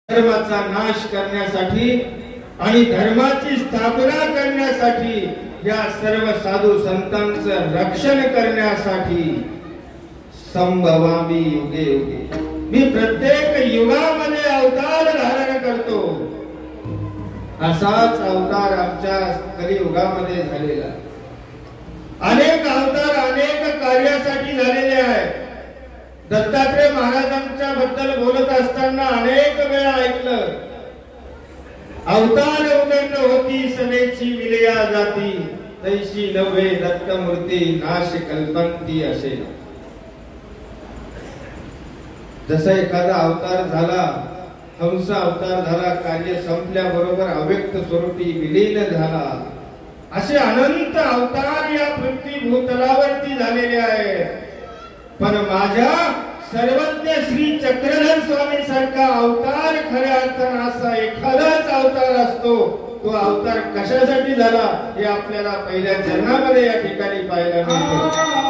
धर्माचा नाश करण्यासाठी आणि धर्माची स्थापना करण्यासाठी या सर्व साधू संतांचं रक्षण करण्यासाठी संभवामी युगे युगे मी प्रत्येक युगामध्ये अवतार धारण करतो। असाच अवतार आमच्या कलियुगामध्ये झालेला। अनेक अवतार अनेक कार्यासाठी झालेले आहेत। दत्तात्रय महाराजांच्या बद्दल बोलत असताना अनेक वेळा ऐकलं, अवतार उदंड होती सनेची विलया जाती, तैशी नव्हे दत्तमूर्ती नाश कल्पंती असे। जसा एखादा अवतार झाला, हंस अवतार झाला, कार्य संपल्याबरोबर अव्यक्त स्वरूपी विलीन झाला, असे अनंत अवतार या पृथ्वी भूतलावरती झालेले आहेत। पण माझ्या सर्वज्ञ श्री चक्रधर स्वामी सारखा अवतार खऱ्या अर्थाने असा एखादाच अवतार असतो। तो अवतार कशासाठी झाला हे आपल्याला पहिल्या चरणामध्ये या ठिकाणी पाहायला मिळते।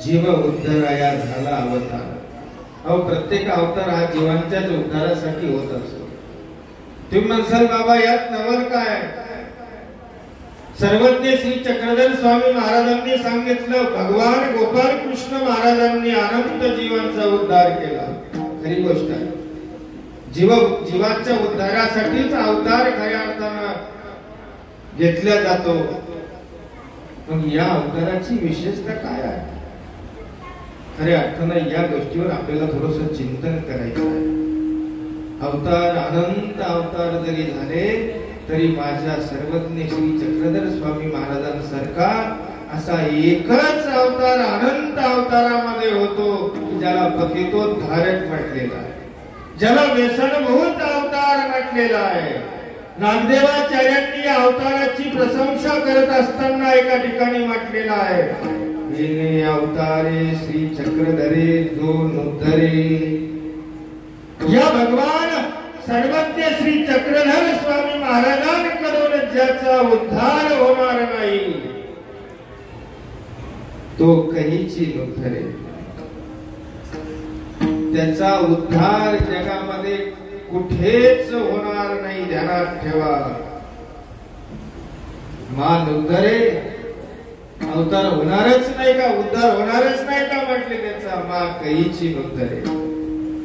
जीव उद्धाराया झाला अवतार। अहो प्रत्येक अवतार हा जीवांच्याच उद्धारासाठी होत असतो। तुम्ही म्हणसाल बाबा यात नवल काय? सर्वज्ञ श्री चक्रधर स्वामी महाराजांनी सांगितलं, भगवान गोपाल कृष्ण महाराजांनी अनंत जीवांचा उद्धार केला। खरी गोष्ट आहे। जीवाच्या उद्धारासाठीच अवतार खऱ्या अर्थानं घेतला जातो। मग या अवताराची विशेषता काय आहे? खऱ्या अर्थानं या गोष्टीवर आपल्याला थोडंसं चिंतन करायचं आहे। अवतार अनंत अवतार जरी झाले तरी माझ्या सर्वज्ञ श्री चक्रधर स्वामी महाराजांसारखा असा एकच अवतार अनंत अवतारामध्ये होतो ज्याला पतितोद्धारक म्हटलेला आहे, ज्याला व्यसनभूत अवतार म्हटलेला आहे। नामदेवाचार्यांनी या अवताराची प्रशंसा करत असताना एका ठिकाणी म्हटलेला आहे, विने अवतारे श्री चक्रधरे जो नुद्धरे। या भगवान सर्वज्ञ श्री चक्रधर स्वामी महाराजांकडून ज्याचा उद्धार होणार नाही तो कहीची नुद्धरे। त्याचा उद्धार जगामध्ये कुठेच होणार नाही, ध्यानात ठेवा। मान उद्धरे अवतार होणारच नाही का, उद्धार होणारच नाही का म्हटले, त्याचा मा कैची उद्धरे,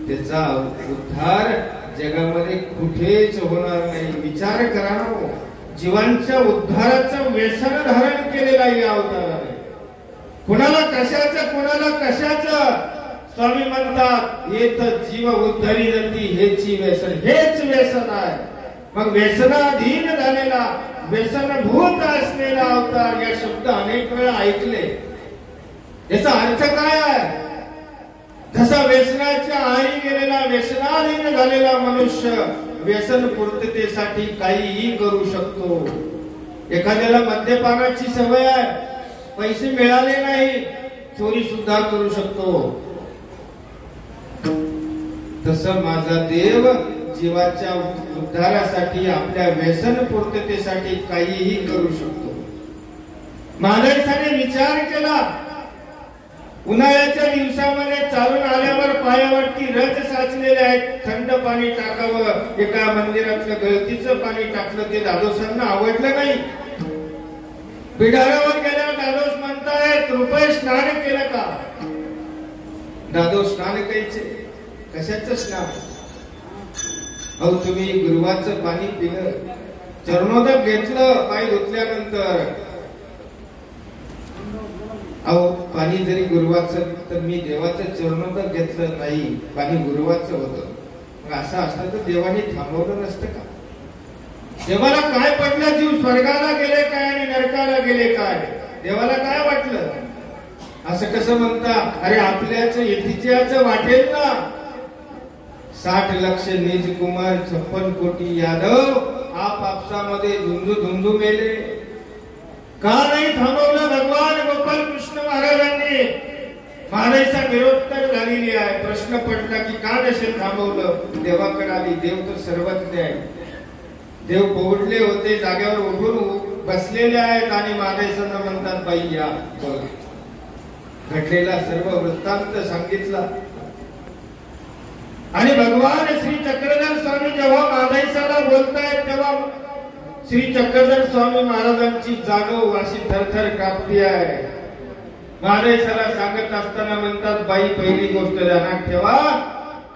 त्याचा उद्धार जगामध्ये कुठेच होणार नाही. विचार करा ना, जीवांच्या उद्धाराचं व्यसन धारण केलेलं आहे या अवताराने. कुणाला कशाचं कुणाला कशाचं. स्वामी म्हणतात येत जीव उद्धरी जाती हेची व्यसन, हेच व्यसन आहे. मग व्यसनाधीन झालेला, व्यसनभूत असलेला अवतार या शब्द अनेक वेळा ऐकले. याचा अर्थ काय आहे? जसा व्यसनाच्या आहारी गेलेला, व्यसनाधीन झालेला मनुष्य व्यसन पूर्ततेसाठी काहीही करू शकतो. एखाद्याला मद्यपानाची सवय आहे, पैसे मिळाले नाही, चोरी सुद्धा करू शकतो. तसं माझा देव जीवाच्या उद्धारासाठी, आपल्या व्यसन पूर्ततेसाठी काहीही करू शकतो. महाराजांनी विचार केला, उन्हाळ्याच्या दिवसामध्ये चालून आल्यावर पायावरती रज साचलेले आहेत, थंड पाणी टाकावं. एका मंदिरातलं गळतीचं पाणी टाकलं, ते दादोसांना आवडलं नाही. बिडारावर गेल्यावर दादोस म्हणतायत रुपये स्नान केलं का? दादोस स्नान करायचे, कशाचं स्नान? अहो तुम्ही गुरुवाचं पाणी पिलं, चरणोदक घेतलं पाय धुतल्यानंतर, अहो पाणी जरी गुरुवाचं, तर मी देवाचं चरणोदक घेतलं नाही, पाणी गुरुवाचं होतं. मग असं असतं तर देवाने थांबवलं नसतं का? देवाला काय पडलं? जीव स्वर्गाला गेले काय आणि नरकाला गेले काय? देवाला काय वाटलं? असं कसं म्हणता? अरे आपल्याच इतिहासाचं वाटेल ना. 60 लाख निज कुमार 56 कोटी यादव आपापसामध्ये धुंदू मेले. का नाही थांबवलं भगवान गोपाल कृष्ण महाराजांनी? महाराजांचा निरोत्तर झालेली आहे. प्रश्न पडला की का नसेल थांबवलं? देवाकडे आली. देव तर सर्वज्ञ आहे. देव पोहडले होते, जाग्यावर उभून बसलेले आहेत आणि महाराजांना म्हणतात बाई या बोला. घडलेला सर्व वृत्तांत सांगितला आणि भगवान श्री चक्रधर स्वामी जेव्हा महाराजांना बोलतायत तेव्हा श्री चक्रधर स्वामी महाराजांची जाणव अशी थरथर कापती आहे. महाराजांना सांगत असताना म्हणतात बाई पहिली गोष्ट ध्यानात ठेवा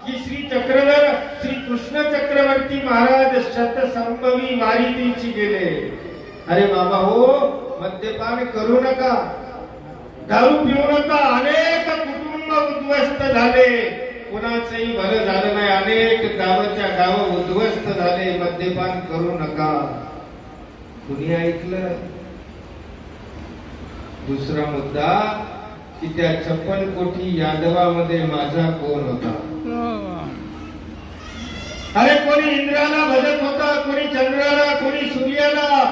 की श्री चक्रधर श्री कृष्ण चक्रवर्ती महाराज शतसंभवी वारीतीची गेले. अरे बाबा हो, मद्यपान करू नका, दारू पिऊ नका. अनेक कुटुंब उद्ध्वस्त झाले, कुणाचंही भलं झालं नाही. अनेक गावाच्या गाव उद्ध्वस्त झाले. मद्यपान करू नका. कुणी ऐकलं? दुसरा मुद्दा की त्या 56 कोटी यादवामध्ये माझा कोण होता? अरे कोणी इंद्राला भजत होता, कोणी चंद्राला, कोणी सूर्याला,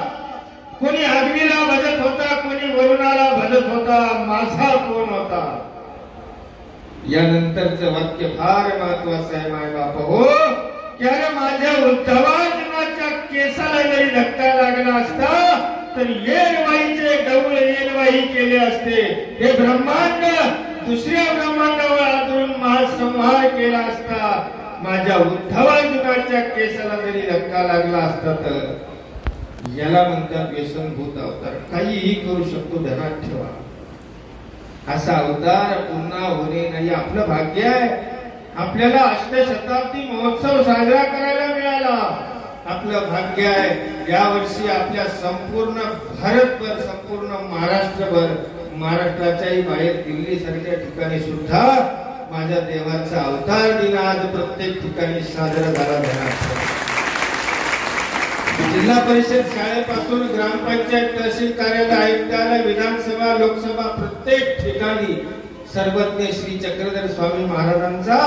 कोणी अग्नीला भजत होता, कोणी वरुणाला भजत होता. माझा कोण होता? यानंतरचं वाक्य फार महत्वाचं आहे माय बाप हो. की अरे माझ्या उद्धवाच्या केसाला जरी धक्का लागला असता तर येलवाईचे डौळ येलवाई केले असते. हे ब्रह्मांड दुसऱ्या ब्रह्मांडावर आदरून महासंहार केला असता. माझ्या उद्धवाच्या केसाला जरी धक्का लागला असता तर याला म्हणतात व्यसनभूत अवतार. काहीही करू शकतो, ध्यानात ठेवा. असा अवतार पुन्हा होणे नाही. आपलं भाग्य आहे, आपल्याला अष्टशताब्दी महोत्सव साजरा करायला मिळाला. आपलं भाग्य आहे. यावर्षी आपल्या संपूर्ण भारतभर, संपूर्ण महाराष्ट्रभर, महाराष्ट्राच्याही बाहेर दिल्ली सारख्या ठिकाणी सुद्धा माझ्या देवाचा अवतार दिन आज प्रत्येक ठिकाणी साजरा झाला. जिल्हा परिषद शाळेपासून ग्रामपंचायत, तहसील कार्यालय, आयुक्तालय, विधानसभा, लोकसभा प्रत्येक ठिकाणी सर्वज्ञ श्री चक्रधर स्वामी महाराजांचा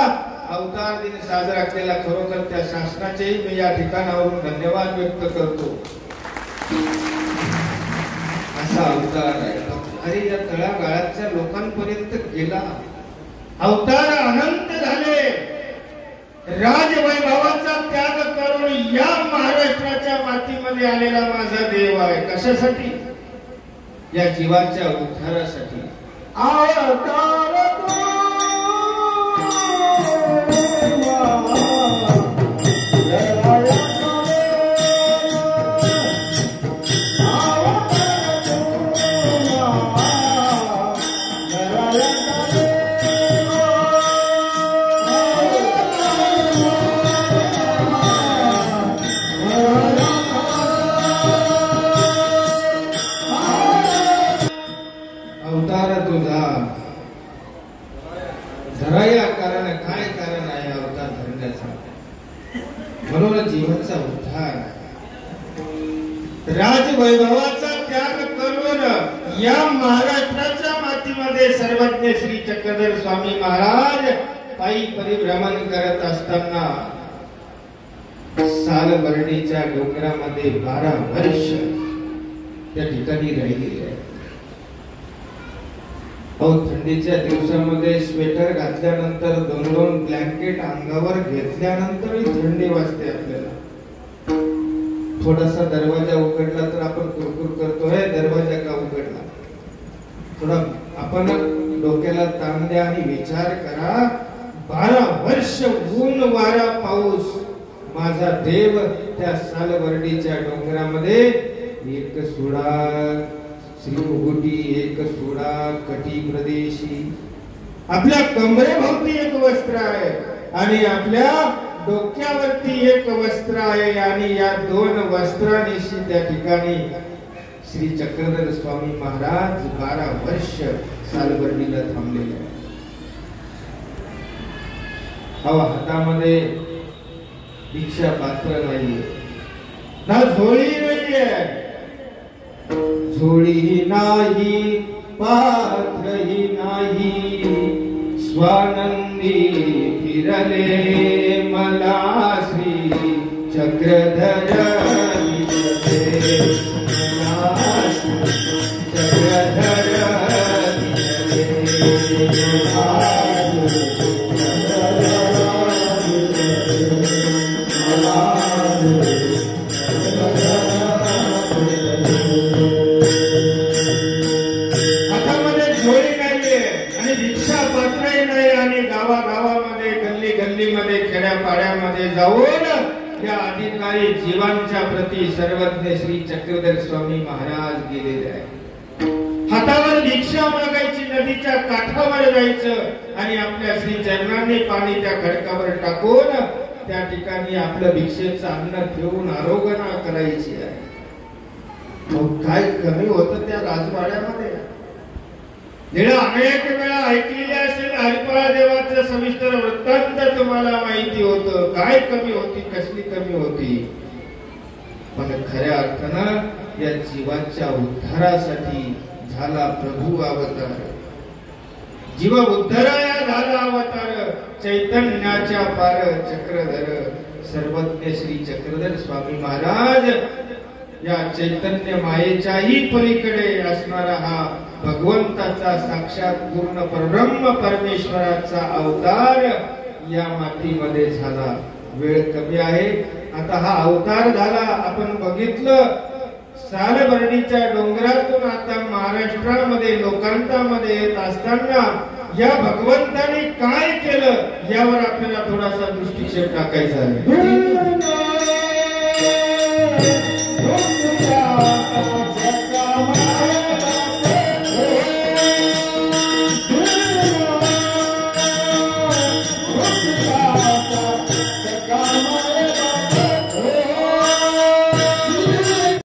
अवतार दिन साजरा केला. खरोखर त्या शासनाचेही मी या ठिकाणावरून धन्यवाद व्यक्त करतो. असा अवतार आहे. अरे या तळागाळाच्या लोकांपर्यंत गेला. अवतार अनंत झाले. राजवैभवाचा त्याग करून या महाराष्ट्राच्या मातीमध्ये आलेला माझा देव आहे. कशासाठी? या जीवाच्या उद्धारासाठी. अवतार Oh धराया कारण काय कारण आहे अवतार धरण्याचा? म्हणून जीवाचा उद्धार, राजवैभवाचा त्याग करून या महाराष्ट्राच्या मातीमध्ये सर्वज्ञ श्री चक्रधर स्वामी महाराज पायी परिभ्रमण करत असताना सालबर्डीच्या डोंगरामध्ये 12 वर्ष त्या ठिकाणी राहिलेले आहे. थंडीच्या दिवसामध्ये स्वेटर घातल्यानंतर 2-2 ब्लँकेट अंगावर घेतल्यानंतरही थंडी वाजते आपल्याला. थोडासा दरवाजा उघडला तर आपण कुरकुर करतोय, दरवाजा का उघडला? थोडा आपण डोक्याला ताण द्या आणि विचार करा. 12 वर्ष ऊन वारा पाऊस माझा देव त्या सालबर्डीच्या डोंगरामध्ये एक सोडा श्री मुगुटी, एक सोडा कटी प्रदेशी. आपल्या कमरेभोवती एक वस्त्र आहे आणि आपल्या डोक्यावरती एक वस्त्र आहे आणि या 2 वस्त्रांशी त्या ठिकाणी श्री चक्रधर स्वामी महाराज 12 वर्ष सालबर्डीला थांबलेले आहे. हातामध्ये दीक्षा पात्र नाहीये, ना झोळी नाहीये, झोळी नाही पात्रही नाही, स्वानंदी फिरले मला श्री चक्रधर खेड्यापाड्यामध्ये जाऊन या अधिकारी जीवांच्या प्रती सर्वज्ञ श्री चक्रधर स्वामी महाराज गेलेले आहेत. हातावर भिक्षा मागायची, नदीच्या काठावर जायचं आणि आपल्या श्री चरणांनी पाणी त्या खडकावर टाकून त्या ठिकाणी आपलं भिक्षेचं अन्न ठेवून आरोग्यना करायची आहे. काय कमी होतं त्या राजवाड्यामध्ये? अनेक वेळा ऐकलेले असेल हरिपाळ देवाचं सविस्तर वृत्तांत तुम्हाला माहिती होतं. काय कमी होती, कसली कमी होती? पण खऱ्या अर्थानं या जीवाच्या उद्धारासाठी झाला प्रभू अवतार. जीव उद्धाराया झाला अवतार, चैतन्याच्या पार चक्रधर सर्वज्ञ श्री चक्रधर स्वामी महाराज या चैतन्य मायेच्याही पलीकडे असणारा हा भगवंताचा साक्षात पूर्ण परब्रह्म परमेश्वराचा अवतार या मातीमध्ये झाला. वेळ कमी आहे, आता हा अवतार झाला. आपण बघितलं सालबर्डीच्या डोंगरातून आता महाराष्ट्रामध्ये लोकांतामध्ये येत असताना या भगवंताने काय केलं यावर आपल्याला थोडासा दृष्टिक्षेप टाकायचा आहे.